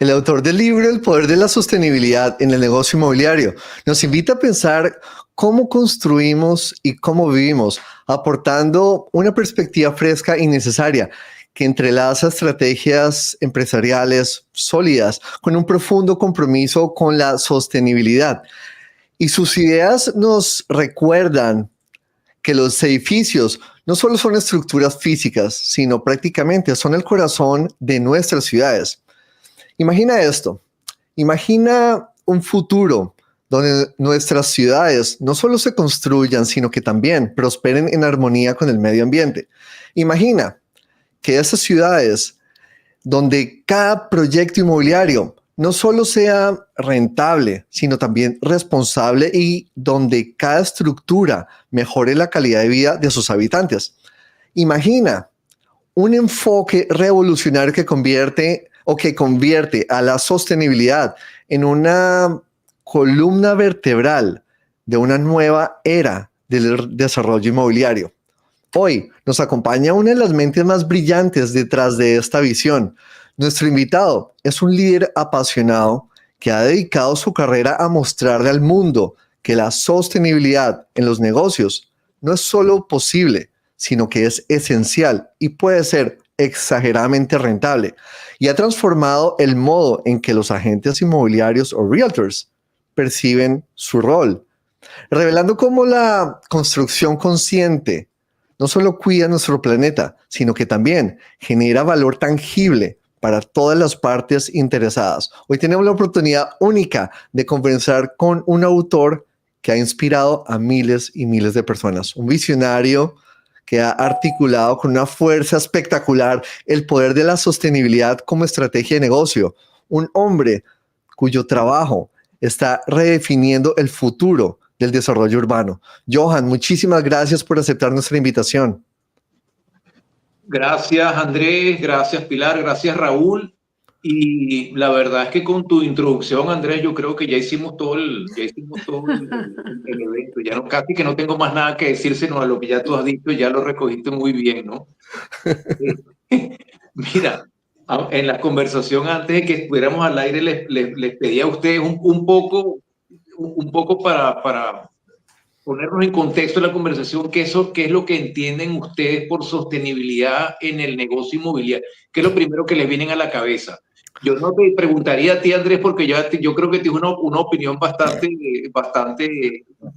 El autor del libro El poder de la sostenibilidad en el negocio inmobiliario nos invita a pensar cómo construimos y cómo vivimos, aportando una perspectiva fresca y necesaria que entrelaza estrategias empresariales sólidas con un profundo compromiso con la sostenibilidad. Y sus ideas nos recuerdan que los edificios no solo son estructuras físicas, sino prácticamente son el corazón de nuestras ciudades. Imagina esto, imagina un futuro donde nuestras ciudades no solo se construyan, sino que también prosperen en armonía con el medio ambiente. Imagina que esas ciudades donde cada proyecto inmobiliario no solo sea rentable, sino también responsable y donde cada estructura mejore la calidad de vida de sus habitantes. Imagina un enfoque revolucionario que convierte a la sostenibilidad en una columna vertebral de una nueva era del desarrollo inmobiliario. Hoy nos acompaña una de las mentes más brillantes detrás de esta visión. Nuestro invitado es un líder apasionado que ha dedicado su carrera a mostrarle al mundo que la sostenibilidad en los negocios no es solo posible, sino que es esencial y puede ser exageradamente rentable. Y ha transformado el modo en que los agentes inmobiliarios o realtors perciben su rol, revelando cómo la construcción consciente no solo cuida nuestro planeta, sino que también genera valor tangible para todas las partes interesadas. Hoy tenemos la oportunidad única de conversar con un autor que ha inspirado a miles y miles de personas, un visionario que ha articulado con una fuerza espectacular el poder de la sostenibilidad como estrategia de negocio, un hombre cuyo trabajo está redefiniendo el futuro del desarrollo urbano. Johan, muchísimas gracias por aceptar nuestra invitación. Gracias, Andrés, gracias, Pilar, gracias, Raúl. Y la verdad es que con tu introducción, Andrés, yo creo que ya hicimos todo el evento. Ya no, casi que no tengo más nada que decir, sino a lo que ya tú has dicho, ya lo recogiste muy bien, ¿no? Mira, en la conversación antes de que estuviéramos al aire, les pedí a ustedes un poco para ponernos en contexto de la conversación, qué es lo que entienden ustedes por sostenibilidad en el negocio inmobiliario, qué es lo primero que les viene a la cabeza. Yo no te preguntaría a ti, Andrés, porque yo creo que tienes una opinión bastante,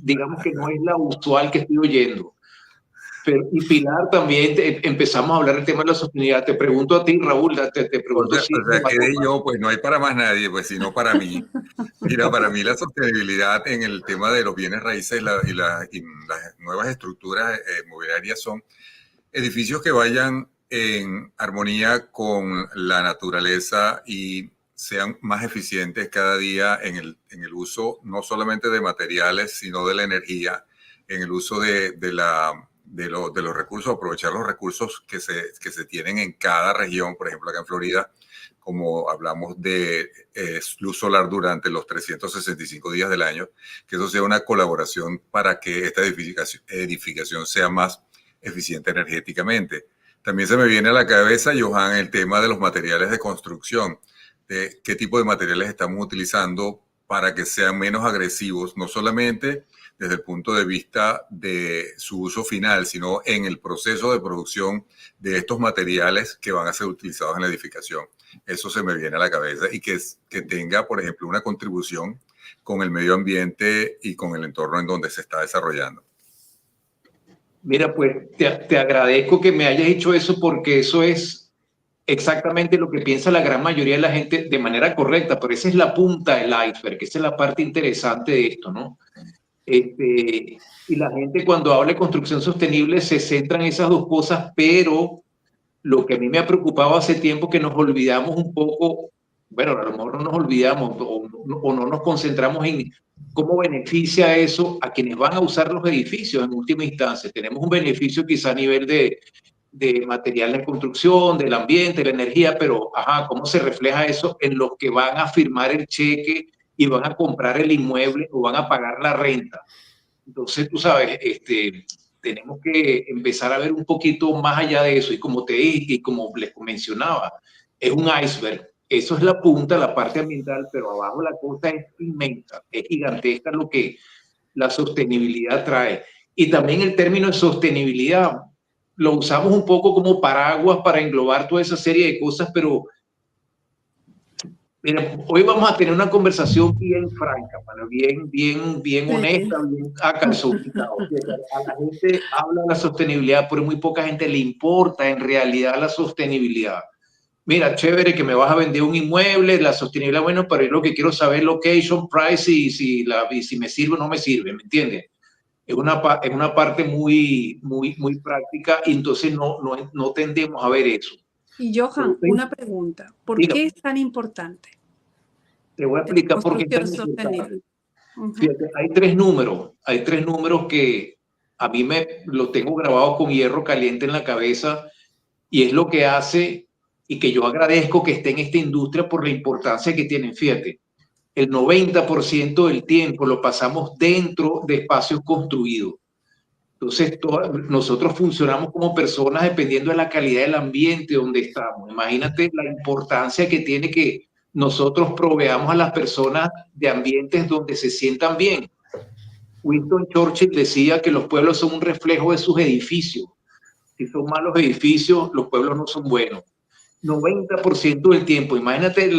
digamos que no es la usual que estoy oyendo. Y Pilar también, empezamos a hablar del tema de la sostenibilidad. Te pregunto a ti, Raúl, te pregunto si... O sea, quedé yo, pues no hay para más nadie, pues sino para mí. Mira, para mí la sostenibilidad en el tema de los bienes raíces y las nuevas estructuras mobiliarias son edificios que vayan en armonía con la naturaleza y sean más eficientes cada día en el uso no solamente de materiales, sino de la energía, en el uso de los recursos, aprovechar los recursos que se tienen en cada región. Por ejemplo, acá en Florida, como hablamos de luz solar durante los 365 días del año, que eso sea una colaboración para que esta edificación sea más eficiente energéticamente. También se me viene a la cabeza, Johan, el tema de los materiales de construcción, de qué tipo de materiales estamos utilizando para que sean menos agresivos, no solamente desde el punto de vista de su uso final, sino en el proceso de producción de estos materiales que van a ser utilizados en la edificación. Eso se me viene a la cabeza y que tenga, por ejemplo, una contribución con el medio ambiente y con el entorno en donde se está desarrollando. Mira, pues te agradezco que me hayas dicho eso porque eso es exactamente lo que piensa la gran mayoría de la gente de manera correcta, pero esa es la punta del iceberg, esa es la parte interesante de esto, ¿no? Y la gente cuando habla de construcción sostenible se centra en esas dos cosas, pero lo que a mí me ha preocupado hace tiempo que nos olvidamos un poco, bueno, a lo mejor no nos olvidamos o no nos concentramos en cómo beneficia eso a quienes van a usar los edificios en última instancia. Tenemos un beneficio quizá a nivel de material de construcción, del ambiente, de la energía, pero ajá, ¿cómo se refleja eso en los que van a firmar el cheque y van a comprar el inmueble o van a pagar la renta? Entonces, tú sabes, tenemos que empezar a ver un poquito más allá de eso. Y como te dije y como les mencionaba, es un iceberg. Eso es la punta, la parte ambiental, pero abajo la cosa es inmensa, es gigantesca lo que la sostenibilidad trae. Y también el término de sostenibilidad lo usamos un poco como paraguas para englobar toda esa serie de cosas, pero mira, hoy vamos a tener una conversación bien franca, mano, bien honesta, bien a calzón quitado. A la gente habla de la sostenibilidad, pero muy poca gente le importa en realidad la sostenibilidad. Mira, chévere que me vas a vender un inmueble, la sostenibilidad, bueno, pero yo lo que quiero saber es location, price y si me sirve o no me sirve, ¿me entiendes? Es una parte muy práctica y entonces no tendemos a ver eso. Y Johan, una pregunta. ¿Por qué es tan importante? Te voy a explicar por qué es tan importante. Fíjate, hay tres números que a mí los tengo grabados con hierro caliente en la cabeza y es lo que hace y que yo agradezco que esté en esta industria por la importancia que tienen. Fíjate, el 90% del tiempo lo pasamos dentro de espacios construidos. Entonces, nosotros funcionamos como personas dependiendo de la calidad del ambiente donde estamos. Imagínate la importancia que tiene que nosotros proveamos a las personas de ambientes donde se sientan bien. Winston Churchill decía que los pueblos son un reflejo de sus edificios. Si son malos edificios, los pueblos no son buenos. 90% del tiempo. Imagínate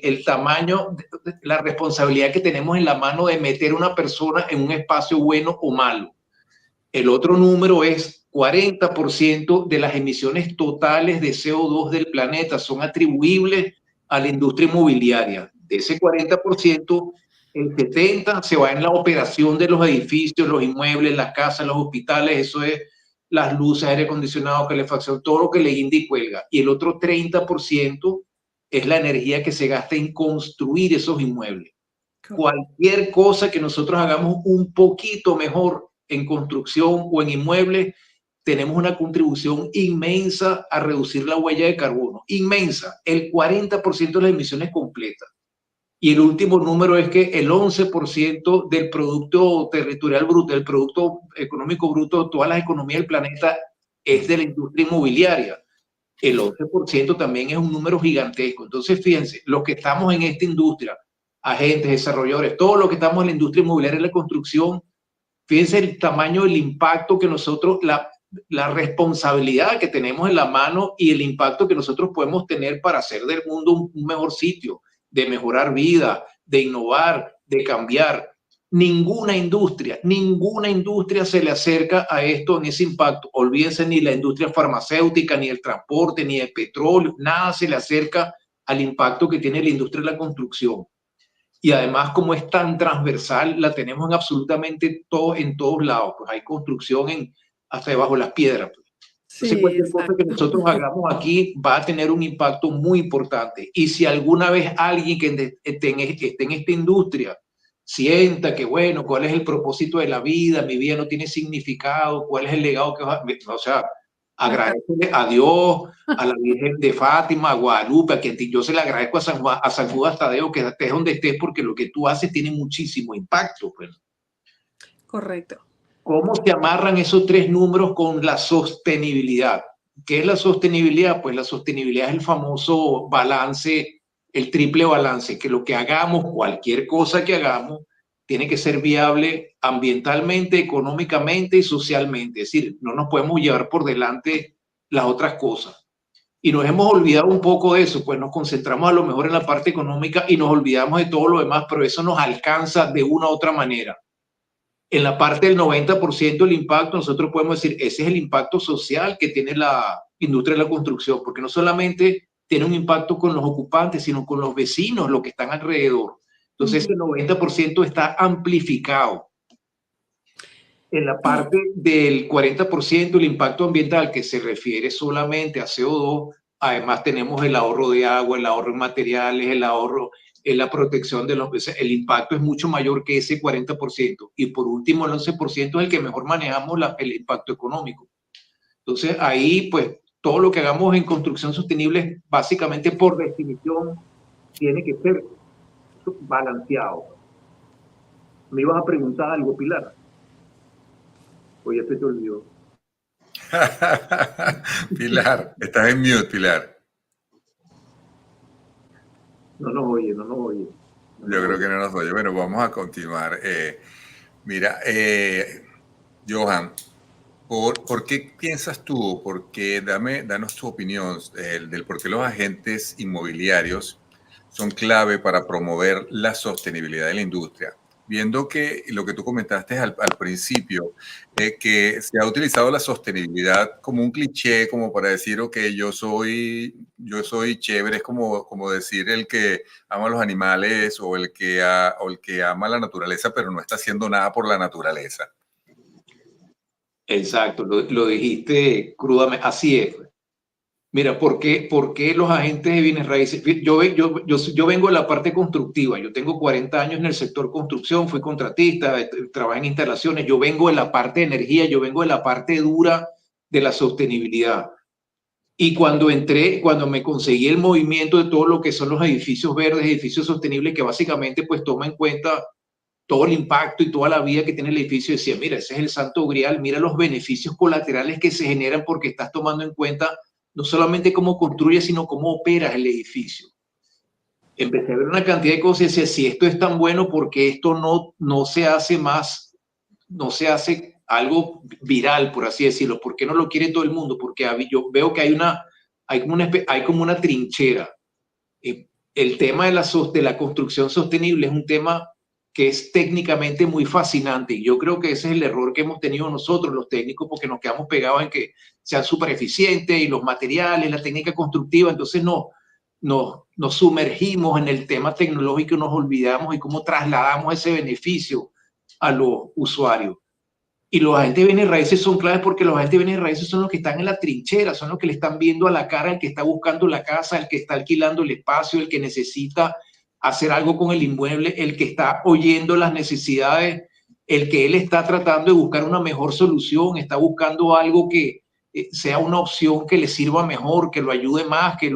el tamaño, la responsabilidad que tenemos en la mano de meter a una persona en un espacio bueno o malo. El otro número es 40% de las emisiones totales de CO2 del planeta son atribuibles a la industria inmobiliaria. De ese 40%, el 70% se va en la operación de los edificios, los inmuebles, las casas, los hospitales, eso es las luces, aire acondicionado, calefacción, todo lo que le guinda y cuelga. Y el otro 30% es la energía que se gasta en construir esos inmuebles. Cualquier cosa que nosotros hagamos un poquito mejor en construcción o en inmuebles, tenemos una contribución inmensa a reducir la huella de carbono. Inmensa, el 40% de las emisiones completas. Y el último número es que el 11% del Producto Territorial Bruto, del Producto Económico Bruto de todas las economías del planeta es de la industria inmobiliaria. El 11% también es un número gigantesco. Entonces, fíjense, los que estamos en esta industria, agentes, desarrolladores, todos los que estamos en la industria inmobiliaria y la construcción, fíjense el tamaño del impacto que nosotros, la responsabilidad que tenemos en la mano y el impacto que nosotros podemos tener para hacer del mundo un mejor sitio, de mejorar vida, de innovar, de cambiar. Ninguna industria se le acerca a esto en ese impacto. Olvídense ni la industria farmacéutica, ni el transporte, ni el petróleo, nada se le acerca al impacto que tiene la industria de la construcción. Y además, como es tan transversal, la tenemos en absolutamente todo, en todos lados. Pues hay construcción hasta debajo de las piedras. Pues. Entonces, cualquier cosa que nosotros hagamos aquí va a tener un impacto muy importante. Y si alguna vez alguien que esté en esta industria sienta que, bueno, ¿cuál es el propósito de la vida? Mi vida no tiene significado. ¿Cuál es el legado que va a...? O sea, agradecele a Dios, a la Virgen de Fátima, a Guadalupe, a quien yo se le agradezco a San Judas Tadeo que estés donde estés, porque lo que tú haces tiene muchísimo impacto. Pues. Correcto. ¿Cómo se amarran esos tres números con la sostenibilidad? ¿Qué es la sostenibilidad? Pues la sostenibilidad es el famoso balance, el triple balance, que lo que hagamos, cualquier cosa que hagamos, tiene que ser viable ambientalmente, económicamente y socialmente. Es decir, no nos podemos llevar por delante las otras cosas. Y nos hemos olvidado un poco de eso, pues nos concentramos a lo mejor en la parte económica y nos olvidamos de todo lo demás, pero eso nos alcanza de una u otra manera. En la parte del 90% del impacto, nosotros podemos decir, ese es el impacto social que tiene la industria de la construcción, porque no solamente tiene un impacto con los ocupantes, sino con los vecinos, los que están alrededor. Entonces, el 90% está amplificado. En la parte del 40%, el impacto ambiental, que se refiere solamente a CO2, además tenemos el ahorro de agua, el ahorro en materiales, el ahorro en la protección de los... El impacto es mucho mayor que ese 40%. Y por último, el 11% es el que mejor manejamos el impacto económico. Entonces, ahí, pues, todo lo que hagamos en construcción sostenible, básicamente, por definición, tiene que ser balanceado. ¿Me ibas a preguntar algo, Pilar? O ya se te olvidó. Pilar, estás en mute, Pilar. No nos oye, no nos oye. Yo creo que no nos oye. Bueno, vamos a continuar. Mira, Johan, ¿por qué piensas tú? Danos tu opinión del por qué los agentes inmobiliarios son clave para promover la sostenibilidad de la industria. Viendo que lo que tú comentaste al principio, que se ha utilizado la sostenibilidad como un cliché, como para decir, ok, yo soy chévere, es como decir el que ama a los animales o el que ama la naturaleza, pero no está haciendo nada por la naturaleza. Exacto, lo dijiste crudamente, así es. Mira, ¿por qué los agentes de bienes raíces? Yo vengo de la parte constructiva, yo tengo 40 años en el sector construcción, fui contratista, trabajé en instalaciones, yo vengo de la parte de energía, yo vengo de la parte dura de la sostenibilidad. Y cuando me conseguí el movimiento de todo lo que son los edificios verdes, edificios sostenibles, que básicamente pues toma en cuenta todo el impacto y toda la vida que tiene el edificio, decía, mira, ese es el santo grial, mira los beneficios colaterales que se generan porque estás tomando en cuenta no solamente cómo construyes, sino cómo operas el edificio. Empecé a ver una cantidad de cosas y decía, si esto es tan bueno, porque esto no se hace más, no se hace algo viral, por así decirlo? ¿Por qué no lo quiere todo el mundo? Porque yo veo que hay como una trinchera. El tema de la construcción sostenible es un tema que es técnicamente muy fascinante. Y yo creo que ese es el error que hemos tenido nosotros, los técnicos, porque nos quedamos pegados en que sean súper eficientes y los materiales, la técnica constructiva. Entonces nos sumergimos en el tema tecnológico y nos olvidamos y cómo trasladamos ese beneficio a los usuarios. Y los agentes de bienes raíces son claves porque los agentes de bienes raíces son los que están en la trinchera, son los que le están viendo a la cara al que está buscando la casa, el que está alquilando el espacio, el que necesita hacer algo con el inmueble, el que está oyendo las necesidades, el que él está tratando de buscar una mejor solución, está buscando algo que sea una opción que le sirva mejor, que lo ayude más, en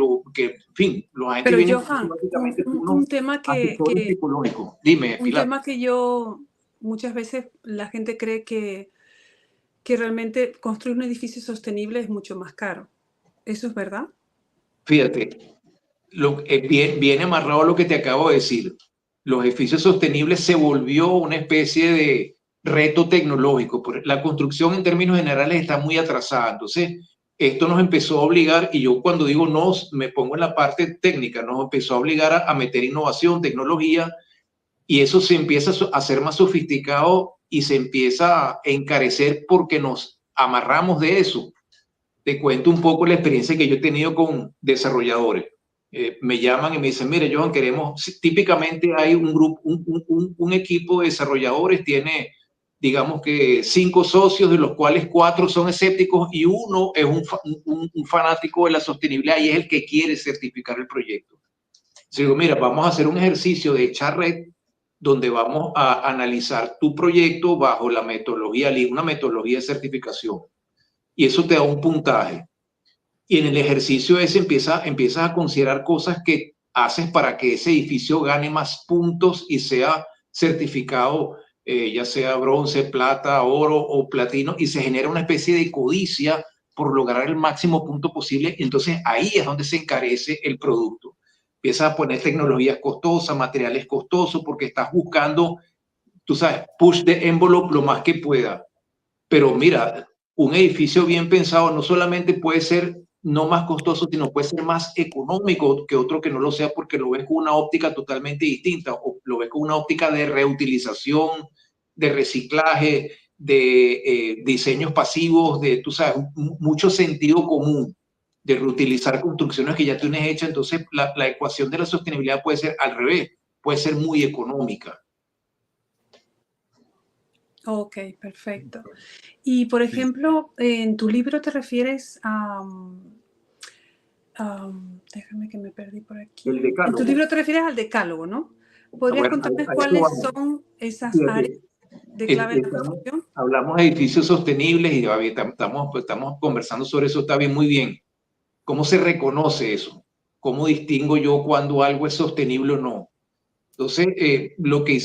fin, los agentes Pero vienen Johan, básicamente un tema psicológicos. Dime, un Pilar. tema que yo muchas veces la gente cree que realmente construir un edificio sostenible es mucho más caro. ¿Eso es verdad? Fíjate, viene amarrado a lo que te acabo de decir. Los edificios sostenibles se volvió una especie de reto tecnológico. La construcción en términos generales está muy atrasada. Entonces, esto nos empezó a obligar, y yo cuando digo nos, me pongo en la parte técnica, nos empezó a obligar a meter innovación, tecnología, y eso se empieza a hacer más sofisticado y se empieza a encarecer porque nos amarramos de eso. Te cuento un poco la experiencia que yo he tenido con desarrolladores. Me llaman y me dicen, mire, Johan, típicamente hay un grupo, un equipo de desarrolladores, tiene, digamos que 5 socios, de los cuales 4 son escépticos y uno es un fanático de la sostenibilidad y es el que quiere certificar el proyecto. Entonces digo, mira, vamos a hacer un ejercicio de echar red donde vamos a analizar tu proyecto bajo la metodología LEED, una metodología de certificación. Y eso te da un puntaje. Y en el ejercicio ese empiezas a considerar cosas que haces para que ese edificio gane más puntos y sea certificado, ya sea bronce, plata, oro o platino, y se genera una especie de codicia por lograr el máximo punto posible. Entonces ahí es donde se encarece el producto. Empiezas a poner tecnologías costosas, materiales costosos, porque estás buscando, tú sabes, push the envelope lo más que pueda. Pero mira, un edificio bien pensado no solamente puede ser no más costoso, sino puede ser más económico que otro que no lo sea, porque lo ves con una óptica totalmente distinta, o lo ves con una óptica de reutilización, de reciclaje, de diseños pasivos, de, tú sabes, mucho sentido común, de reutilizar construcciones que ya tienes hechas. Entonces la ecuación de la sostenibilidad puede ser al revés, puede ser muy económica. Ok, perfecto. Y, por ejemplo, en tu libro te refieres a... déjame que me perdí por aquí. El decálogo. En tu libro te refieres al decálogo, ¿no? ¿Podrías contarme cuáles son esas áreas de clave en la construcción? Hablamos de edificios sostenibles y estamos conversando sobre eso, está bien, muy bien. ¿Cómo se reconoce eso? ¿Cómo distingo yo cuando algo es sostenible o no? Entonces, lo que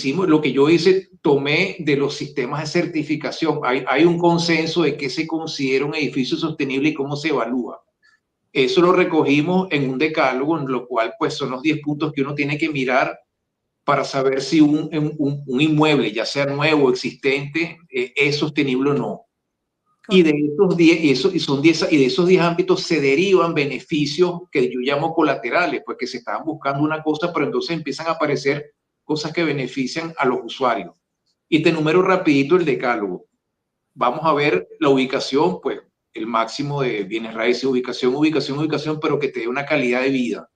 yo hice, tomé de los sistemas de certificación. Hay un consenso de qué se considera un edificio sostenible y cómo se evalúa. Eso lo recogimos en un decálogo, en lo cual pues son los 10 puntos que uno tiene que mirar para saber si un inmueble, ya sea nuevo o existente, es sostenible o no. Y de esos 10, y de esos 10 ámbitos se derivan beneficios que yo llamo colaterales, pues que se estaban buscando una cosa, pero entonces empiezan a aparecer cosas que benefician a los usuarios. Y te enumero rapidito el decálogo. Vamos a ver la ubicación, pues el máximo de bienes raíces, ubicación, pero que te dé una calidad de vida.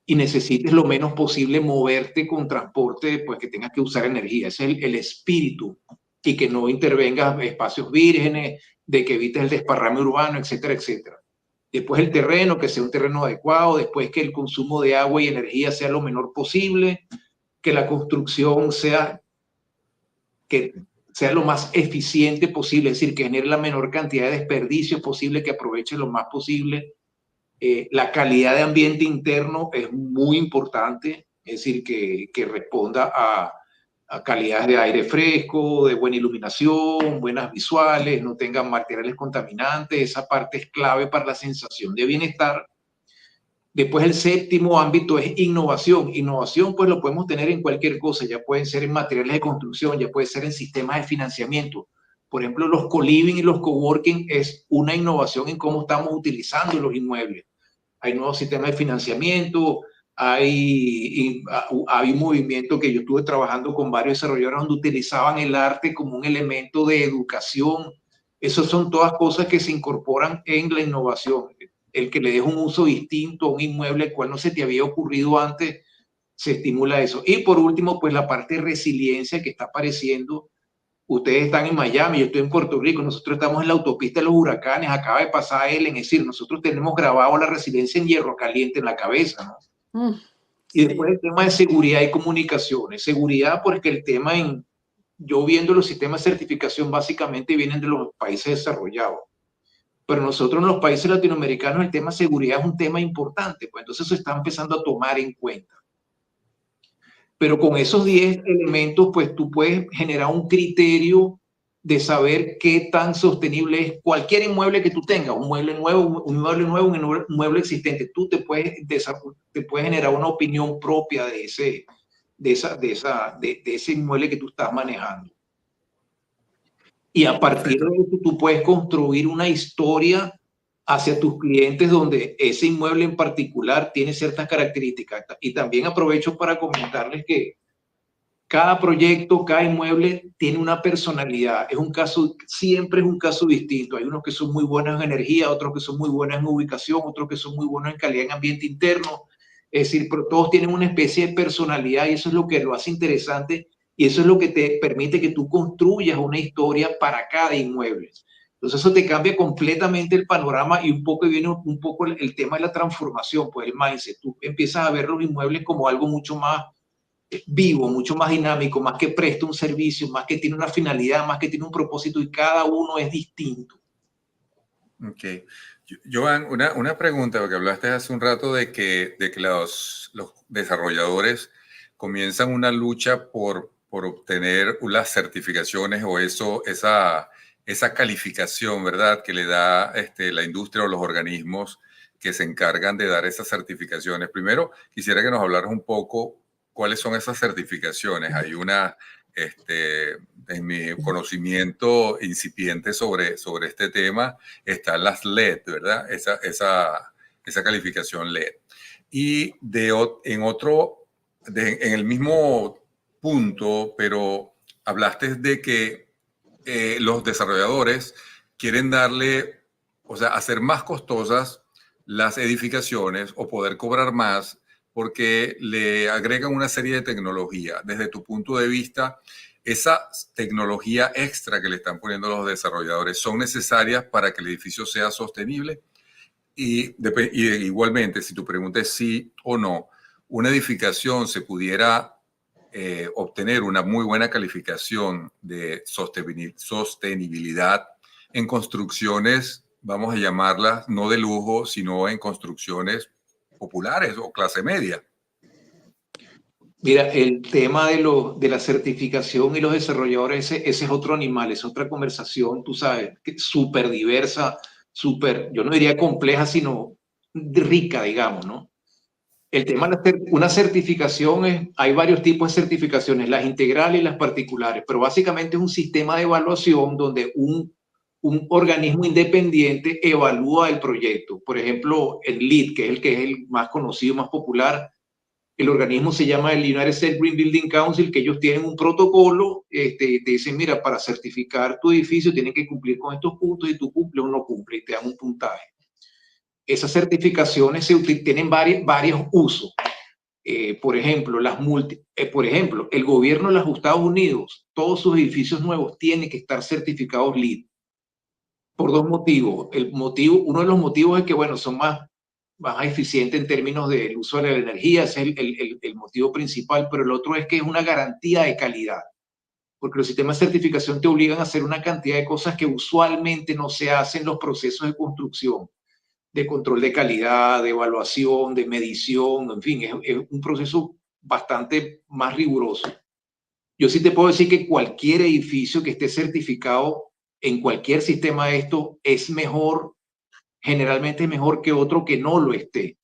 Y necesites lo menos posible moverte con transporte, pues que tengas que usar energía. Ese es el espíritu. Y que no intervengas espacios vírgenes, de que evites el desparrame urbano, etcétera, etcétera. Después el terreno, que sea un terreno adecuado, después que el consumo de agua y energía sea lo menor posible, que la construcción sea lo más eficiente posible, es decir, que genere la menor cantidad de desperdicios posible, que aproveche lo más posible. La calidad de ambiente interno es muy importante, es decir, que responda a calidades de aire fresco, de buena iluminación, buenas visuales, no tengan materiales contaminantes. Esa parte es clave para la sensación de bienestar. Después el séptimo ámbito es innovación. Innovación pues lo podemos tener en cualquier cosa, ya pueden ser en materiales de construcción, ya puede ser en sistemas de financiamiento. Por ejemplo, los co-living y los coworking es una innovación en cómo estamos utilizando los inmuebles. Hay nuevos sistemas de financiamiento, hay un movimiento que yo estuve trabajando con varios desarrolladores donde utilizaban el arte como un elemento de educación. Esas son todas cosas que se incorporan en la innovación. El que le des un uso distinto a un inmueble al cual no se te había ocurrido antes, se estimula eso. Y por último, pues la parte de resiliencia que está apareciendo. Ustedes están en Miami, yo estoy en Puerto Rico, nosotros estamos en la autopista de los huracanes, acaba de pasar él, es decir, nosotros tenemos grabado la resiliencia en hierro caliente en la cabeza, ¿no? Y después el tema de seguridad y comunicaciones. Seguridad porque el tema yo viendo los sistemas de certificación básicamente vienen de los países desarrollados. Pero nosotros en los países latinoamericanos el tema de seguridad es un tema importante, pues entonces se está empezando a tomar en cuenta. Pero con esos 10 elementos, pues tú puedes generar un criterio de saber qué tan sostenible es cualquier inmueble que tú tengas, un inmueble nuevo, un inmueble existente. Tú te puedes generar una opinión propia de ese inmueble que tú estás manejando. Y a partir de eso tú puedes construir una historia hacia tus clientes donde ese inmueble en particular tiene ciertas características. Y también aprovecho para comentarles que cada proyecto, cada inmueble tiene una personalidad. Siempre es un caso distinto. Hay unos que son muy buenos en energía, otros que son muy buenos en ubicación, otros que son muy buenos en calidad en ambiente interno. Es decir, pero todos tienen una especie de personalidad y eso es lo que lo hace interesante y eso es lo que te permite que tú construyas una historia para cada inmueble. Entonces eso te cambia completamente el panorama y viene un poco el tema de la transformación, pues el mindset. Tú empiezas a ver los inmuebles como algo mucho más vivo, mucho más dinámico, más que presta un servicio, más que tiene una finalidad, más que tiene un propósito y cada uno es distinto. Ok. Joan, una pregunta, porque hablaste hace un rato de que los desarrolladores comienzan una lucha por obtener las certificaciones o esa calificación, ¿verdad?, que le da la industria o los organismos que se encargan de dar esas certificaciones. Primero, quisiera que nos hablaras un poco cuáles son esas certificaciones. Hay una, en mi conocimiento incipiente sobre este tema, están las LED, ¿verdad? Esa calificación LED. Y en el mismo punto, pero hablaste de que los desarrolladores quieren hacer más costosas las edificaciones o poder cobrar más porque le agregan una serie de tecnología. Desde tu punto de vista, esa tecnología extra que le están poniendo los desarrolladores son necesarias para que el edificio sea sostenible. Y igualmente, si tu pregunta es sí o no, una edificación se pudiera obtener una muy buena calificación de sostenibilidad en construcciones, vamos a llamarlas no de lujo, sino en construcciones populares o clase media. Mira, el tema de la certificación y los desarrolladores, ese es otro animal, es otra conversación, tú sabes, súper diversa, yo no diría compleja, sino rica, digamos, ¿no? El tema de una certificación hay varios tipos de certificaciones, las integrales y las particulares, pero básicamente es un sistema de evaluación donde un organismo independiente evalúa el proyecto. Por ejemplo, el LEED, que es el más conocido, más popular, el organismo se llama el United States Green Building Council, que ellos tienen un protocolo, te dicen, mira, para certificar tu edificio tienen que cumplir con estos puntos y tú cumples o no cumples y te dan un puntaje. Esas certificaciones tienen varios usos. Por ejemplo, el gobierno de los Estados Unidos, todos sus edificios nuevos tienen que estar certificados LEED por dos motivos. Uno de los motivos es que, bueno, son más eficientes en términos del uso de la energía, ese es el motivo principal, pero el otro es que es una garantía de calidad, porque los sistemas de certificación te obligan a hacer una cantidad de cosas que usualmente no se hacen en los procesos de construcción, de control de calidad, de evaluación, de medición, en fin, es un proceso bastante más riguroso. Yo sí te puedo decir que cualquier edificio que esté certificado en cualquier sistema de esto es mejor, generalmente es mejor que otro que no lo esté.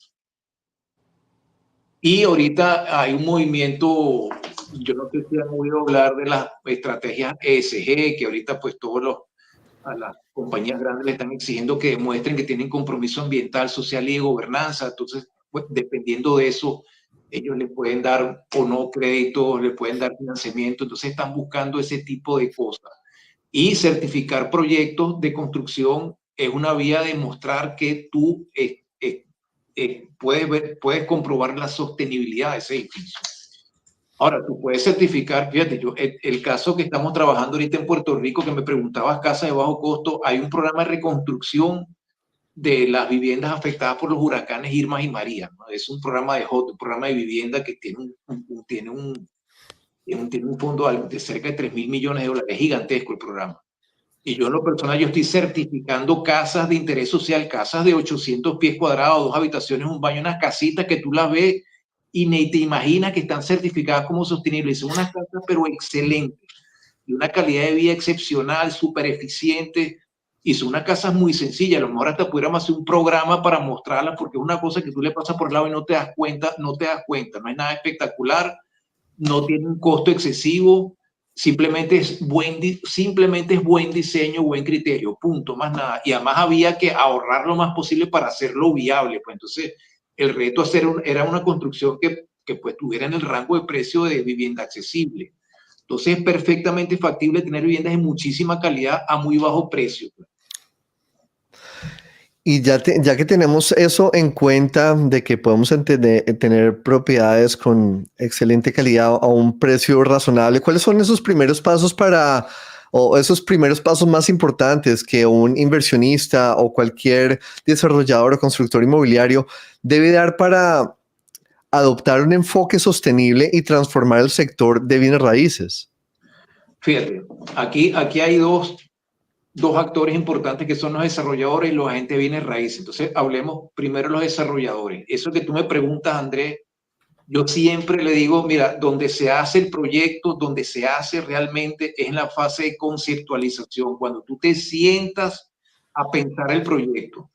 Y ahorita hay un movimiento, yo no sé si han oído hablar de las estrategias ESG, que ahorita pues a las compañías grandes le están exigiendo que demuestren que tienen compromiso ambiental, social y de gobernanza. Entonces, pues, dependiendo de eso, ellos le pueden dar o no créditos, le pueden dar financiamiento. Entonces, están buscando ese tipo de cosas. Y certificar proyectos de construcción es una vía de mostrar que tú puedes comprobar la sostenibilidad de ese edificio. Ahora, tú puedes certificar, fíjate, el caso que estamos trabajando ahorita en Puerto Rico, que me preguntabas, casas de bajo costo, hay un programa de reconstrucción de las viviendas afectadas por los huracanes Irma y María, ¿no? Es un programa un programa de vivienda que tiene un fondo de cerca de 3.000 millones de dólares, es gigantesco el programa. Y yo en lo personal, yo estoy certificando casas de interés social, casas de 800 pies cuadrados, 2 habitaciones, un baño, unas casitas que tú las ves y ni te imaginas que están certificadas como sostenibles. Son unas casas, pero excelentes, de una calidad de vida excepcional, súper eficiente, y son unas casas muy sencillas. A lo mejor hasta pudiéramos hacer un programa para mostrarlas, porque es una cosa que tú le pasas por el lado y no te das cuenta, no es nada espectacular, no tiene un costo excesivo, simplemente es buen diseño, buen criterio, punto, más nada. Y además había que ahorrar lo más posible para hacerlo viable. Pues entonces el reto era una construcción que pues tuviera en el rango de precio de vivienda accesible. Entonces es perfectamente factible tener viviendas de muchísima calidad a muy bajo precio. Y ya que tenemos eso en cuenta de que podemos tener propiedades con excelente calidad a un precio razonable, ¿cuáles son esos primeros pasos o esos primeros pasos más importantes que un inversionista o cualquier desarrollador o constructor inmobiliario debe dar para adoptar un enfoque sostenible y transformar el sector de bienes raíces? Fíjate, aquí hay dos actores importantes que son los desarrolladores y los agentes de bienes raíces. Entonces, hablemos primero de los desarrolladores. Eso que tú me preguntas, Andrés, yo siempre le digo, mira, donde se hace el proyecto, donde se hace realmente es en la fase de conceptualización, cuando tú te sientas a pensar el proyecto.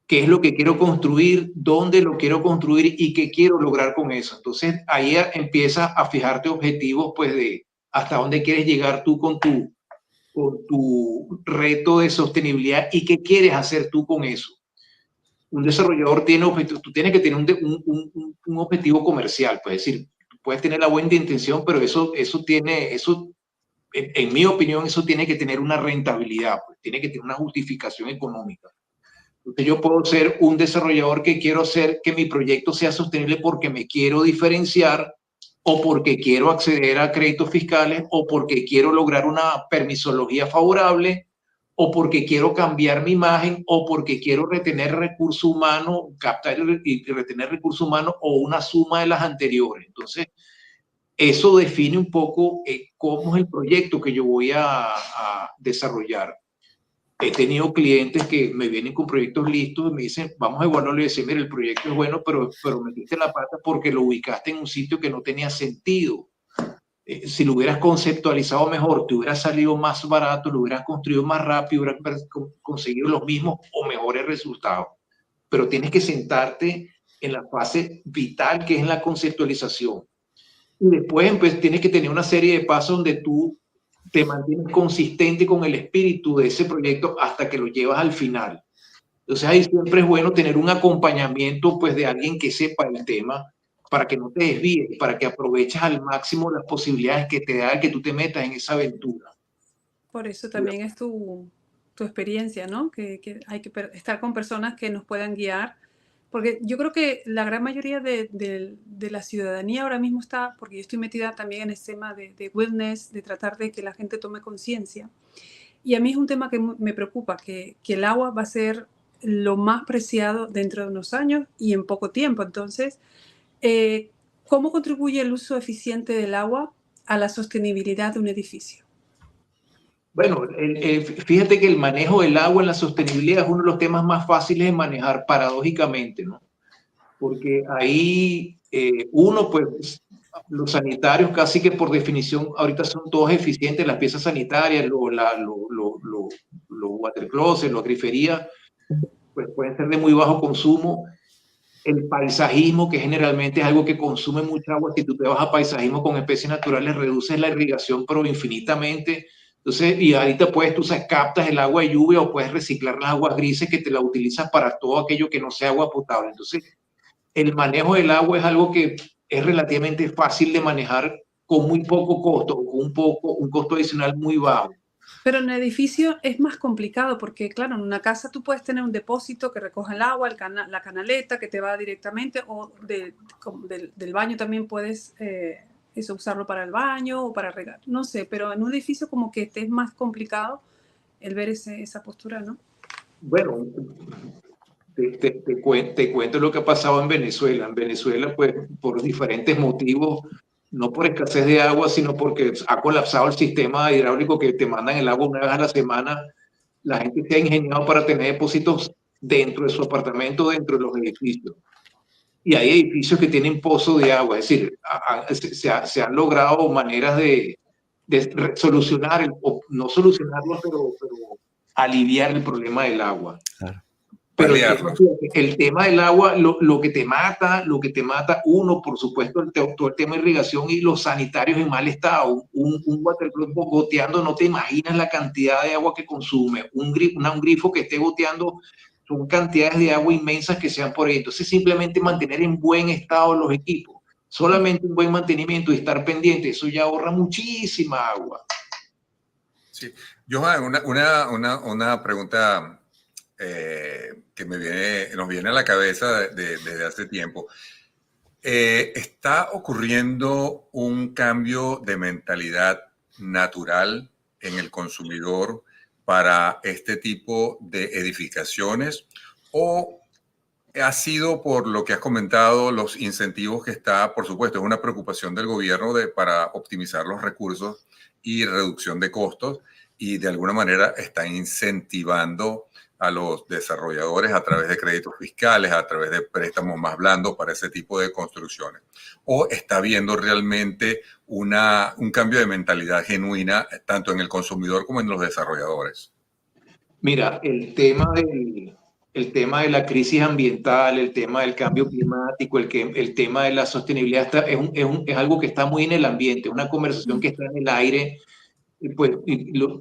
¿Qué es lo que quiero construir? ¿Dónde lo quiero construir? ¿Y qué quiero lograr con eso? Entonces, ahí empiezas a fijarte objetivos, pues, de hasta dónde quieres llegar tú con tu reto de sostenibilidad y qué quieres hacer tú con eso. Un desarrollador tiene objetivos, tú tienes que tener un objetivo comercial, pues, es decir, puedes tener la buena intención, pero en mi opinión, eso tiene que tener una rentabilidad, pues, tiene que tener una justificación económica. Entonces yo puedo ser un desarrollador que quiero hacer que mi proyecto sea sostenible porque me quiero diferenciar, o porque quiero acceder a créditos fiscales, o porque quiero lograr una permisología favorable, o porque quiero cambiar mi imagen, o porque quiero retener recurso humano, captar y retener recurso humano, o una suma de las anteriores. Entonces, eso define un poco cómo es el proyecto que yo voy a desarrollar. He tenido clientes que me vienen con proyectos listos y me dicen, vamos a evaluarlo, y decir, mira, el proyecto es bueno, pero metiste la pata porque lo ubicaste en un sitio que no tenía sentido. Si lo hubieras conceptualizado mejor, te hubiera salido más barato, lo hubieras construido más rápido, hubieras conseguido los mismos o mejores resultados. pero tienes que sentarte en la fase vital que es la conceptualización. Y después pues, tienes que tener una serie de pasos donde tú te mantienes consistente con el espíritu de ese proyecto hasta que lo llevas al final. Entonces ahí siempre es bueno tener un acompañamiento pues de alguien que sepa el tema para que no te desvíes, para que aproveches al máximo las posibilidades que te da que tú te metas en esa aventura. Por eso también es tu experiencia, ¿no? Que hay que estar con personas que nos puedan guiar, porque yo creo que la gran mayoría de la ciudadanía ahora mismo está, porque yo estoy metida también en el tema de wellness, de tratar de que la gente tome conciencia. Y a mí es un tema que me preocupa, que el agua va a ser lo más preciado dentro de unos años y en poco tiempo. Entonces, ¿cómo contribuye el uso eficiente del agua a la sostenibilidad de un edificio? Bueno, fíjate que el manejo del agua en la sostenibilidad es uno de los temas más fáciles de manejar, paradójicamente, ¿no? Porque ahí uno, pues, los sanitarios casi que por definición ahorita son todos eficientes, las piezas sanitarias, los water closets, las griferías, pues pueden ser de muy bajo consumo. El paisajismo, que generalmente es algo que consume mucha agua, si tú te vas a paisajismo con especies naturales, reduces la irrigación, pero infinitamente. Entonces, y ahorita puedes, tú captas el agua de lluvia o puedes reciclar las aguas grises que te la utilizas para todo aquello que no sea agua potable. Entonces, el manejo del agua es algo que es relativamente fácil de manejar con muy poco costo, con un costo adicional muy bajo. Pero en el edificio es más complicado porque, claro, en una casa tú puedes tener un depósito que recoja el agua, la canaleta que te va directamente, o del baño también puedes eso, usarlo para el baño o para regar. No sé, pero en un edificio como que es más complicado el ver esa postura, ¿no? Bueno, te cuento lo que ha pasado en Venezuela. En Venezuela, pues, por diferentes motivos, no por escasez de agua, sino porque ha colapsado el sistema hidráulico que te mandan el agua una vez a la semana. La gente se ha ingeniado para tener depósitos dentro de su apartamento, dentro de los edificios. Y hay edificios que tienen pozos de agua, es decir, se han logrado maneras de solucionar, o no solucionarlo, pero aliviar el problema del agua. Claro. Pero el tema del agua, lo que te mata, uno, por supuesto, todo el tema de irrigación y los sanitarios en mal estado. Un watercloset goteando, no te imaginas la cantidad de agua que consume. Un grifo que esté goteando, son cantidades de agua inmensas que sean por ahí. Entonces, simplemente mantener en buen estado los equipos. Solamente un buen mantenimiento y estar pendiente, eso ya ahorra muchísima agua. Sí. Johan, una pregunta que nos viene a la cabeza desde hace tiempo. ¿Está ocurriendo un cambio de mentalidad natural en el consumidor para este tipo de edificaciones? ¿O ha sido por lo que has comentado, los incentivos que está, por supuesto, es una preocupación del gobierno para optimizar los recursos y reducción de costos, y de alguna manera están incentivando a los desarrolladores a través de créditos fiscales, a través de préstamos más blandos para ese tipo de construcciones? ¿O está habiendo realmente un cambio de mentalidad genuina tanto en el consumidor como en los desarrolladores? Mira, el tema de la crisis ambiental, el tema del cambio climático, el tema de la sostenibilidad es algo que está muy en el ambiente, una conversación que está en el aire, y pues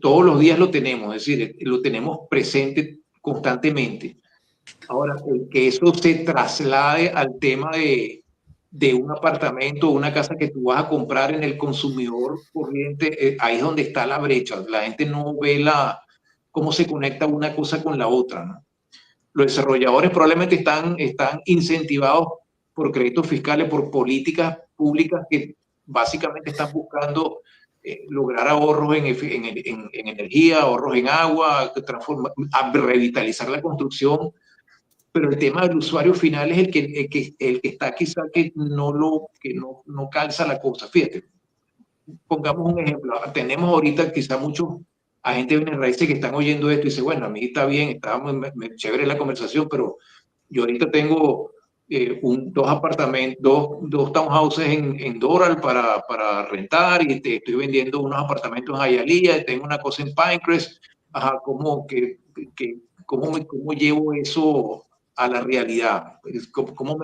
todos los días lo tenemos, es decir, lo tenemos presente constantemente. Ahora, que eso se traslade al tema de un apartamento o una casa que tú vas a comprar en el consumidor corriente, ahí es donde está la brecha. La gente no ve cómo se conecta una cosa con la otra, ¿no? Los desarrolladores probablemente están incentivados por créditos fiscales, por políticas públicas que básicamente están buscando lograr ahorros en energía, ahorros en agua, revitalizar la construcción, pero el tema del usuario final es el que está quizá que no calza la cosa. Fíjate, pongamos un ejemplo. Tenemos ahorita quizá muchos agentes de bienes raíces que están oyendo esto y dicen, bueno, a mí está bien, está muy chévere la conversación, pero yo ahorita tengo dos apartamentos, dos townhouses en Doral para rentar, y estoy vendiendo unos apartamentos en Hialeah, y tengo una cosa en Pinecrest. Ajá, ¿cómo llevo eso a la realidad. ¿Cómo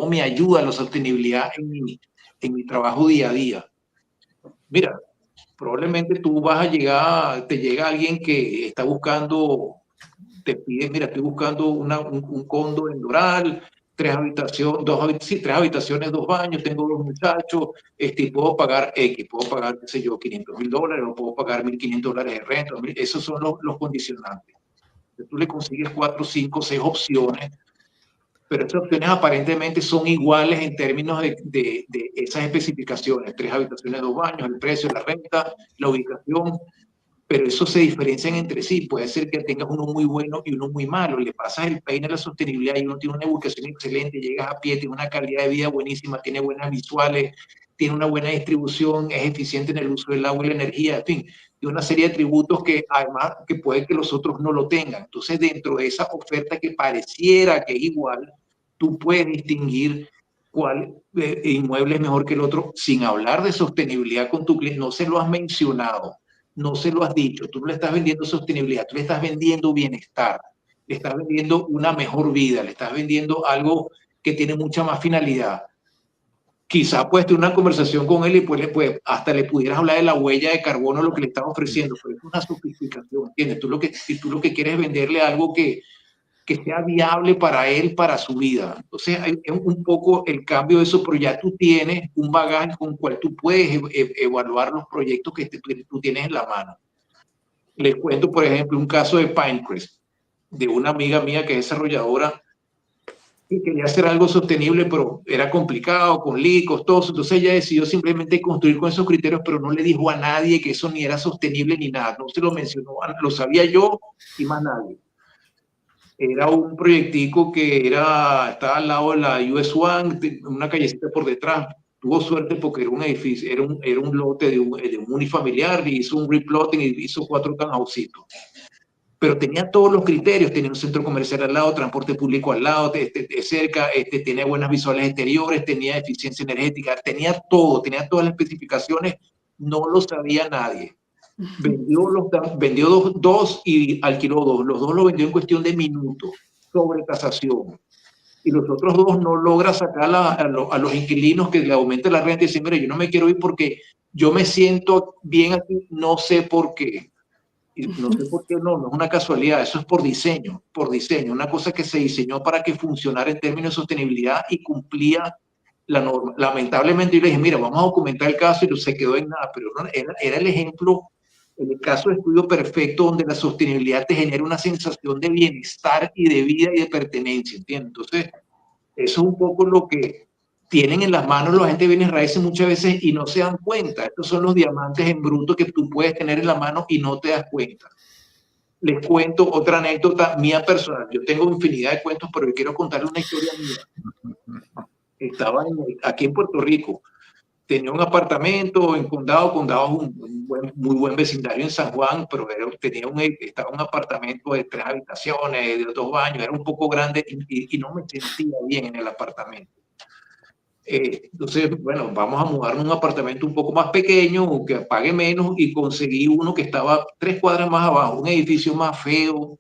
me ayuda la sostenibilidad en mi trabajo día a día? Mira, probablemente tú vas a llegar, te llega alguien que está buscando, te pide, mira, estoy buscando un condo en Doral, 3 habitaciones, 2 baños, tengo 2 muchachos, puedo pagar X, puedo pagar, qué sé yo, $500,000 o puedo pagar $1,500 de renta. Esos son los condicionantes. Tú le consigues 4, 5, 6 opciones, pero estas opciones aparentemente son iguales en términos de esas especificaciones: 3 habitaciones, 2 baños, el precio, la renta, la ubicación, pero eso se diferencian entre sí. Puede ser que tengas uno muy bueno y uno muy malo. Le pasas el peine a la sostenibilidad y uno tiene una ubicación excelente, llegas a pie, tiene una calidad de vida buenísima, tiene buenas visuales, tiene una buena distribución, es eficiente en el uso del agua y la energía, en fin, y una serie de atributos que además que puede que los otros no lo tengan. Entonces, dentro de esa oferta que pareciera que es igual, tú puedes distinguir cuál inmueble es mejor que el otro, sin hablar de sostenibilidad con tu cliente. No se lo has mencionado, no se lo has dicho. Tú no le estás vendiendo sostenibilidad, tú le estás vendiendo bienestar, le estás vendiendo una mejor vida, le estás vendiendo algo que tiene mucha más finalidad. Quizá puedes tener una conversación con él y pues hasta le pudieras hablar de la huella de carbono, lo que le estás ofreciendo, pero es una sofisticación, ¿entiendes? Tú lo que quieres es venderle algo que sea viable para él, para su vida. Entonces, es un poco el cambio de eso, pero ya tú tienes un bagaje con el cual tú puedes evaluar los proyectos que tú tienes en la mano. Les cuento, por ejemplo, un caso de Pinecrest, de una amiga mía que es desarrolladora y quería hacer algo sostenible, pero era complicado, con LEED, costoso. Entonces ella decidió simplemente construir con esos criterios, pero no le dijo a nadie que eso ni era sostenible ni nada. No se lo mencionó, lo sabía yo y más nadie. Era un proyectico que estaba al lado de la US One, una callecita por detrás. Tuvo suerte porque era un edificio, era un lote de un unifamiliar, y hizo un replotting y hizo 4 townhousitos. Pero tenía todos los criterios: tenía un centro comercial al lado, transporte público al lado, cerca, tenía buenas visuales exteriores, tenía eficiencia energética, tenía todo, tenía todas las especificaciones. No lo sabía nadie. Vendió dos y alquiló 2. Los 2 lo vendió en cuestión de minutos, sobre tasación. Y los otros 2 no logra sacar a los inquilinos que le aumente la renta y dicen: mire, yo no me quiero ir porque yo me siento bien aquí, no sé por qué. Y no sé por qué, no es una casualidad, eso es por diseño, una cosa que se diseñó para que funcionara en términos de sostenibilidad y cumplía la norma. Lamentablemente yo le dije: mira, vamos a documentar el caso, y no se quedó en nada, pero era el ejemplo, el caso de estudio perfecto donde la sostenibilidad te genera una sensación de bienestar y de vida y de pertenencia, ¿entiendes? Entonces, eso es un poco lo que tienen en las manos la gente de bienes raíces muchas veces y no se dan cuenta. Estos son los diamantes en bruto que tú puedes tener en la mano y no te das cuenta. Les cuento otra anécdota mía personal. Yo tengo infinidad de cuentos, pero yo quiero contarles una historia mía. Estaba aquí en Puerto Rico. Tenía un apartamento en Condado. Condado es un muy buen vecindario en San Juan, pero estaba un apartamento de 3 habitaciones, de 2 baños. Era un poco grande y no me sentía bien en el apartamento. Entonces, bueno, vamos a mudarnos a un apartamento un poco más pequeño, que pague menos, y conseguí uno que estaba 3 cuadras más abajo, un edificio más feo,